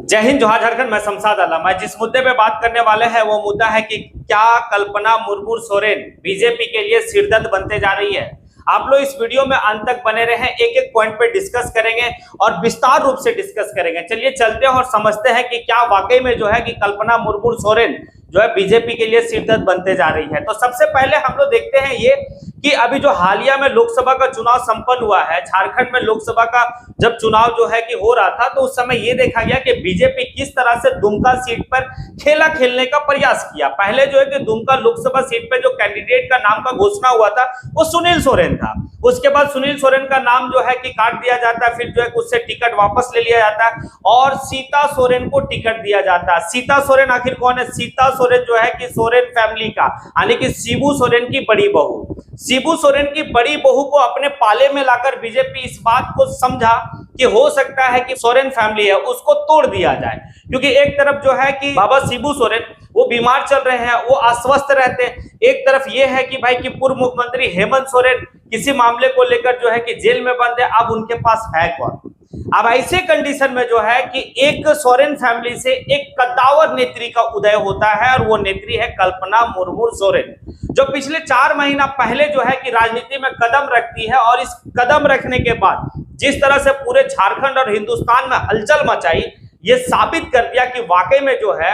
जय हिंद, जोहार झारखंड। मैं शमशाद आलम। आज जिस मुद्दे पे बात करने वाले हैं वो मुद्दा है कि क्या कल्पना मुर्मू सोरेन बीजेपी के लिए सिरदर्द बनते जा रही है। आप लोग इस वीडियो में अंत तक बने रहे, एक एक पॉइंट पे डिस्कस करेंगे और विस्तार रूप से डिस्कस करेंगे। चलिए चलते हैं और समझते हैं कि क्या वाकई में जो है कि कल्पना मुर्मू सोरेन जो है बीजेपी के लिए सिरदर्द बनते जा रही है। तो सबसे पहले हम लोग देखते हैं ये कि अभी जो हालिया में लोकसभा का चुनाव संपन्न हुआ है, झारखंड में लोकसभा का जब चुनाव जो है कि हो रहा था तो उस समय ये देखा गया कि बीजेपी किस तरह से दुमका सीट पर खेला खेलने का प्रयास किया। पहले जो है कि दुमका लोकसभा सीट पर जो कैंडिडेट का नाम का घोषणा हुआ था वो सुनील सोरेन था। उसके बाद सुनील सोरेन का नाम जो है कि काट दिया जाता है, फिर जो है उससे टिकट वापस ले लिया जाता है और सीता सोरेन को टिकट दिया जाता है। सीता सोरेन आखिर कौन है? सीता सोरेन जो है कि सोरेन फैमिली का यानी कि शिबू सोरेन की बड़ी बहू। शिबू सोरेन की बड़ी बहू को अपने पाले में लाकर बीजेपी इस बात को समझा कि हो सकता है कि सोरेन फैमिली है उसको तोड़ दिया जाए, क्योंकि एक तरफ जो है कि बाबा शिबू सोरेन वो बीमार चल रहे हैं, वो अस्वस्थ रहते हैं। एक तरफ ये है कि भाई कि पूर्व मुख्यमंत्री हेमंत सोरेन किसी मामले को लेकर जो है कि जेल में बंद है, अब उनके पास है कौन। अब ऐसे कंडीशन में जो है कि एक सोरेन फैमिली से एक कद्दावर नेत्री का उदय होता है और वो नेत्री है कल्पना मुर्मू सोरेन, जो पिछले 4 महीना पहले जो है कि राजनीति में कदम रखती है और इस कदम रखने के बाद जिस तरह से पूरे झारखंड और हिंदुस्तान में हलचल मचाई, ये साबित कर दिया कि वाकई में जो है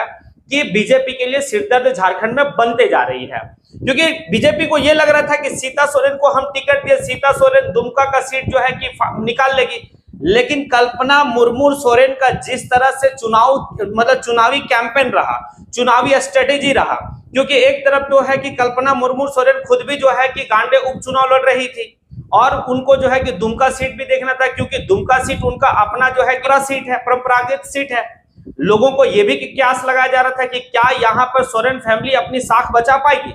कि बीजेपी के लिए सिरदर्द झारखंड में बनते जा रही है। क्योंकि बीजेपी को यह लग रहा था कि सीता सोरेन को हम टिकट दिए, सीता सोरेन दुमका का सीट जो है कि निकाल लेगी, लेकिन कल्पना मुर्मू सोरेन का जिस तरह से चुनावी कैंपेन रहा, चुनावी स्ट्रेटेजी रहा, क्योंकि एक तरफ जो है कि कल्पना मुर्मू सोरेन खुद भी जो है कि गांडे उपचुनाव लड़ रही थी और उनको जो है कि दुमका सीट भी देखना था, क्योंकि दुमका सीट उनका अपना जो है सीट है, परंपरागत सीट है। लोगों को यह भी क्यास लगाया जा रहा था कि क्या यहां पर सोरेन फैमिली अपनी साख बचा पाएगी,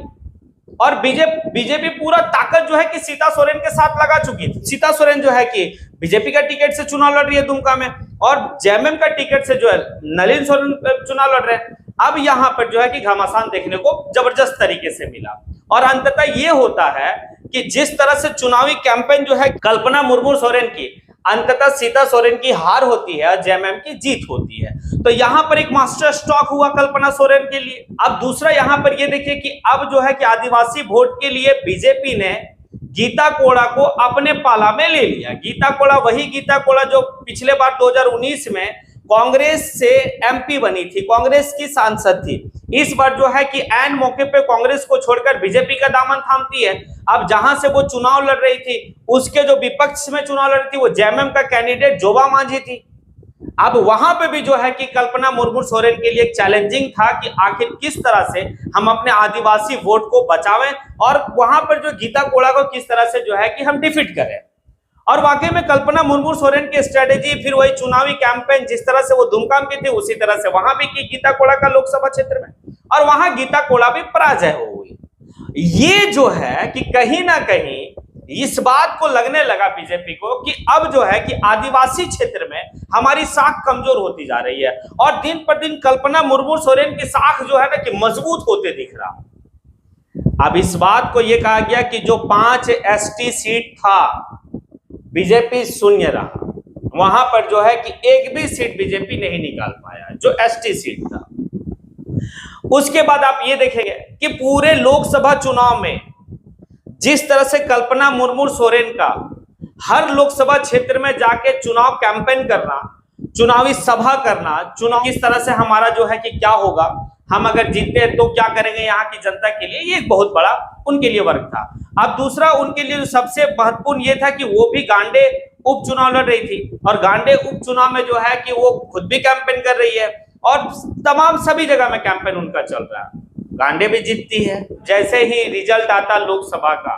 और बीजेपी पूरा ताकत जो है कि सीता सोरेन के साथ लगा चुकी थी। सीता सोरेन जो है कि बीजेपी का टिकट से चुनाव लड़ रही है दुमका में और जेएमएम का टिकट से जो है नलिन सोरेन चुनाव लड़ रहे हैं। अब यहां पर जो है कि घमासान देखने को जबरदस्त तरीके से मिला और अंततः ये होता है कि जिस तरह से चुनावी कैंपेन जो है कल्पना मुर्मू सोरेन की, अंततः सीता सोरेन की हार होती है और जेएमएम की जीत होती है। तो यहां पर एक मास्टर स्ट्रोक हुआ कल्पना सोरेन के लिए। अब दूसरा यहां पर यह देखिए कि अब जो है कि आदिवासी वोट के लिए बीजेपी ने गीता कोड़ा को अपने पाला में ले लिया। गीता कोड़ा वही गीता कोड़ा जो पिछले बार 2019 में कांग्रेस से एमपी बनी थी, कांग्रेस की सांसद थी। इस बार जो है कि ऐन मौके पे कांग्रेस को छोड़कर बीजेपी का दामन थामती है। अब जहां से वो चुनाव लड़ रही थी, उसके जो विपक्ष में चुनाव लड़ रही थी वो जेएमएम का कैंडिडेट जोबा मांझी थी। अब वहां पे भी जो है कि कल्पना मुर्मू सोरेन के लिए एक चैलेंजिंग था कि आखिर किस तरह से हम अपने आदिवासी वोट को बचावें और वहां पर जो गीता कोड़ा को किस तरह से जो है कि हम डिफीट करें। और वाकई में कल्पना मुर्मू सोरेन की स्ट्रेटेजी, फिर वही चुनावी कैंपेन जिस तरह से वो दुमका में थी उसी तरह से वहां भी की गीता कोड़ा का लोकसभा क्षेत्र में, और वहां गीता कोड़ा भी पराजय हो गई। ये जो है कि कहीं ना कहीं इस बात को लगने लगा बीजेपी को कि अब जो है कि आदिवासी क्षेत्र में हमारी साख कमजोर होती जा रही है और दिन पर दिन कल्पना मुर्मू सोरेन की साख जो है ना कि मजबूत होते दिख रहा। अब इस बात को यह कहा गया कि जो 5 एसटी सीट था बीजेपी शून्य रहा, वहां पर जो है कि एक भी सीट बीजेपी नहीं निकाल पाया जो एसटी सीट था। उसके बाद आप ये देखेंगे कि पूरे लोकसभा चुनाव में जिस तरह से कल्पना मुर्मू सोरेन का हर लोकसभा क्षेत्र में जाके चुनाव कैंपेन करना, चुनावी सभा करना, चुनाव किस तरह से हमारा जो है कि क्या होगा, हम अगर जीतते हैं तो क्या करेंगे यहाँ की जनता के लिए, ये एक बहुत बड़ा उनके लिए वर्क था। अब दूसरा उनके लिए सबसे महत्वपूर्ण ये था कि वो भी गांडे उपचुनाव लड़ रही थी और गांडे उपचुनाव में जो है कि वो खुद भी कैंपेन कर रही है और तमाम सभी जगह में कैंपेन उनका चल रहा है। गांडे भी जीतती है। जैसे ही रिजल्ट आता लोकसभा का,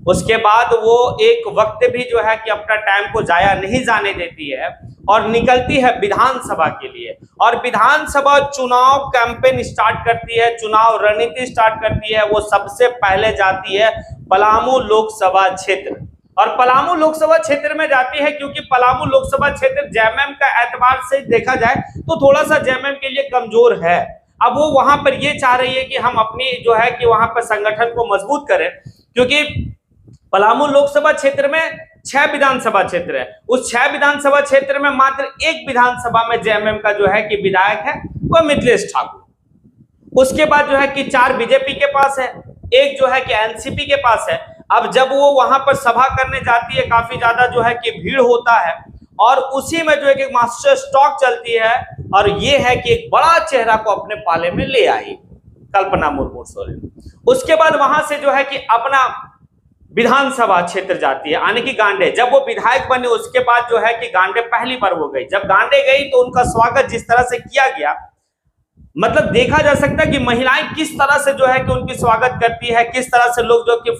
उसके बाद वो एक वक्त भी जो है कि अपना टाइम को जाया नहीं जाने देती है और निकलती है विधानसभा के लिए और विधानसभा चुनाव कैंपेन स्टार्ट करती है, चुनाव रणनीति स्टार्ट करती है। वो सबसे पहले जाती है पलामू लोकसभा क्षेत्र और पलामू लोकसभा क्षेत्र में जाती है क्योंकि पलामू लोकसभा क्षेत्र जेएमएम का एतबार से देखा जाए तो थोड़ा सा जेएमएम के लिए कमजोर है। अब वो वहां पर ये चाह रही है कि हम अपनी जो है कि वहां पर संगठन को मजबूत करें, क्योंकि पलामू लोकसभा क्षेत्र में 6 विधानसभा क्षेत्र है। उस 6 विधानसभा क्षेत्र में मात्र एक विधानसभा में जेएमएम का जो है कि विधायक है वह मिथिलेश ठाकुर। उसके बाद जो है कि 4 बीजेपी के पास है, एक जो है कि एनसीपी के पास है। अब जब वो वहां पर सभा करने जाती है, काफी ज्यादा जो है कि भीड़ होता है और उसी में जो है कि मास्टर स्ट्रोक चलती है और ये है कि एक बड़ा चेहरा को अपने पाले में ले आई कल्पना मुर्मू सोरेन। उसके बाद वहां से जो है कि अपना विधानसभा क्षेत्र जाती है, यानी कि गांडे। जब वो विधायक बने उसके बाद जो है कि गांडे पहली बार वो गई। जब गांडे गई तो उनका स्वागत जिस तरह से किया गया, मतलब देखा जा सकता है कि महिलाएं किस तरह से जो है कि उनकी स्वागत करती है, किस तरह से लोग जो कि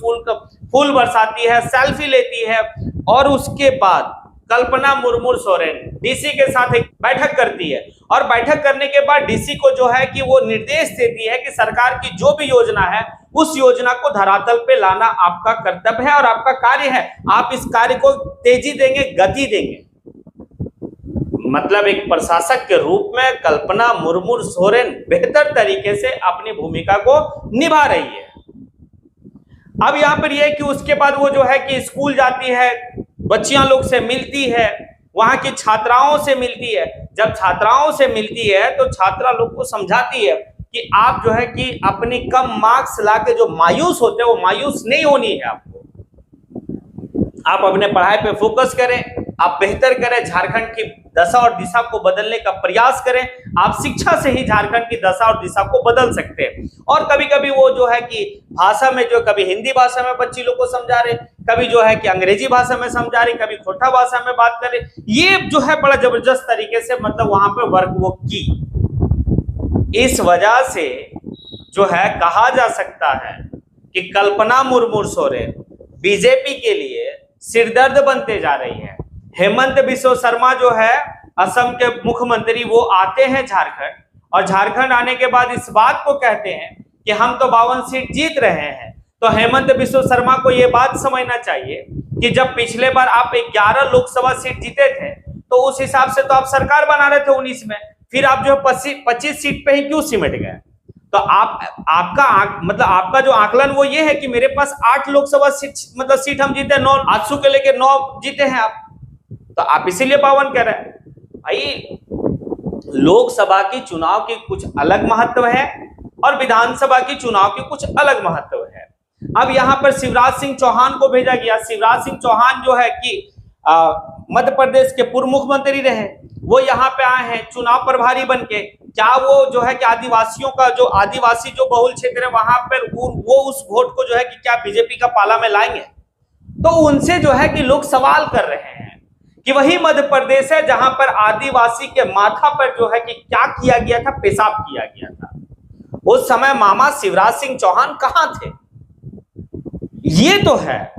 फूल बरसाती है, सेल्फी लेती है। और उसके बाद कल्पना मुर्मू सोरेन डीसी के साथ एक बैठक करती है और बैठक करने के बाद डीसी को जो है कि वो निर्देश देती है कि सरकार की जो भी योजना है उस योजना को धरातल पे लाना आपका कर्तव्य है और आपका कार्य है। आप इस कार्य को तेजी देंगे, गति देंगे। मतलब एक प्रशासक के रूप में कल्पना मुर्मू सोरेन बेहतर तरीके से अपनी भूमिका को निभा रही है। अब यहां पर यह है कि उसके बाद वो जो है कि स्कूल जाती है, बच्चियां लोग से मिलती है, वहां की छात्राओं से मिलती है। जब छात्राओं से मिलती है तो छात्रा लोग को समझाती है कि आप जो है कि अपनी कम मार्क्स लाके जो मायूस होते हैं वो मायूस नहीं होनी है आपको। आप अपने पढ़ाई पे फोकस करें, आप बेहतर करें, झारखंड की दशा और दिशा को बदलने का प्रयास करें। आप शिक्षा से ही झारखंड की दशा और दिशा को बदल सकते हैं। और कभी कभी वो जो है कि भाषा में जो कभी हिंदी भाषा में बच्ची लोग को समझा रहे, कभी जो है कि अंग्रेजी भाषा में समझा रहे, कभी खोटा भाषा में बात कर रहे। ये जो है बड़ा जबरदस्त तरीके से मतलब वहां पर वर्क वो की। इस वजह से जो है कहा जा सकता है कि कल्पना मुर्मू सोरेन बीजेपी के लिए सिरदर्द बनते जा रही है। हेमंत बिस्वा शर्मा जो है असम के मुख्यमंत्री, वो आते हैं झारखंड और झारखंड आने के बाद इस बात को कहते हैं कि हम तो 52 सीट जीत रहे हैं। तो हेमंत बिस्वा शर्मा को यह बात समझना चाहिए कि जब पिछले बार आप 11 लोकसभा सीट जीते थे तो उस हिसाब से तो आप सरकार बना रहे थे 19 में, फिर आप जो 25 सीट पे ही क्यों सिमट गए? तो आपका जो आकलन वो ये है कि मेरे पास 8 लोकसभा सीट हम जीते, 9 800 के लेके 9 जीते हैं आप, तो आप इसीलिए 52 कह रहे हैं। भाई लोकसभा की चुनाव की कुछ अलग महत्व है और विधानसभा की चुनाव की कुछ अलग महत्व है। अब यहां पर शिवराज सिंह चौहान को भेजा गया। शिवराज सिंह चौहान जो है कि मध्य प्रदेश के पूर्व मुख्यमंत्री रहे, वो यहाँ पे आए हैं चुनाव प्रभारी बन के। क्या वो जो है कि आदिवासियों का जो आदिवासी जो बहुल क्षेत्र है वहां पर वो उस वोट को जो है कि क्या बीजेपी का पाला में लाएंगे? तो उनसे जो है कि लोग सवाल कर रहे हैं कि वही मध्य प्रदेश है जहां पर आदिवासी के माथा पर जो है कि क्या किया गया था, पेशाब किया गया था। उस समय मामा शिवराज सिंह चौहान कहां थे? ये तो है।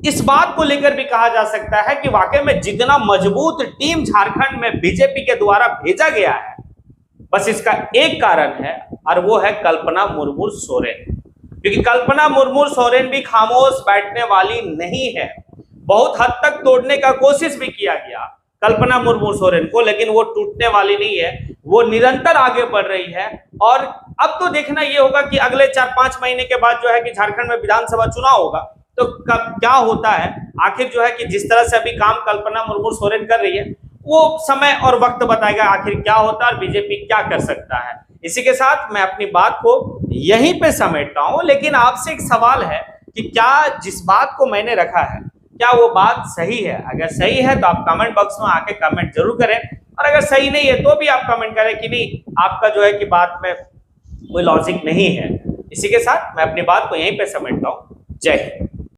इस बात को लेकर भी कहा जा सकता है कि वाकई में जितना मजबूत टीम झारखंड में बीजेपी के द्वारा भेजा गया है, बस इसका एक कारण है और वो है कल्पना मुर्मू सोरेन। क्योंकि कल्पना मुर्मू सोरेन भी खामोश बैठने वाली नहीं है। बहुत हद तक तोड़ने का कोशिश भी किया गया कल्पना मुर्मू सोरेन को, लेकिन वो टूटने वाली नहीं है। वो निरंतर आगे बढ़ रही है। और अब तो देखना ये होगा कि अगले 4-5 महीने के बाद जो है कि झारखंड में विधानसभा चुनाव होगा तो क्या होता है। आखिर जो है कि जिस तरह से अभी काम कल्पना मुर्मू सोरेन कर रही है वो समय और वक्त बताएगा आखिर क्या होता है और बीजेपी क्या कर सकता है। इसी के साथ मैं अपनी बात को यहीं पे समेटता हूं, लेकिन आपसे एक सवाल है कि क्या जिस बात को मैंने रखा है क्या वो बात सही है? अगर सही है तो आप कमेंट बॉक्स में आके कमेंट जरूर करें, और अगर सही नहीं है तो भी आप कमेंट करें कि नहीं आपका जो है कि बात में कोई लॉजिक नहीं है। इसी के साथ मैं अपनी बात को यहीं पे समेटता हूं। जय हिंद।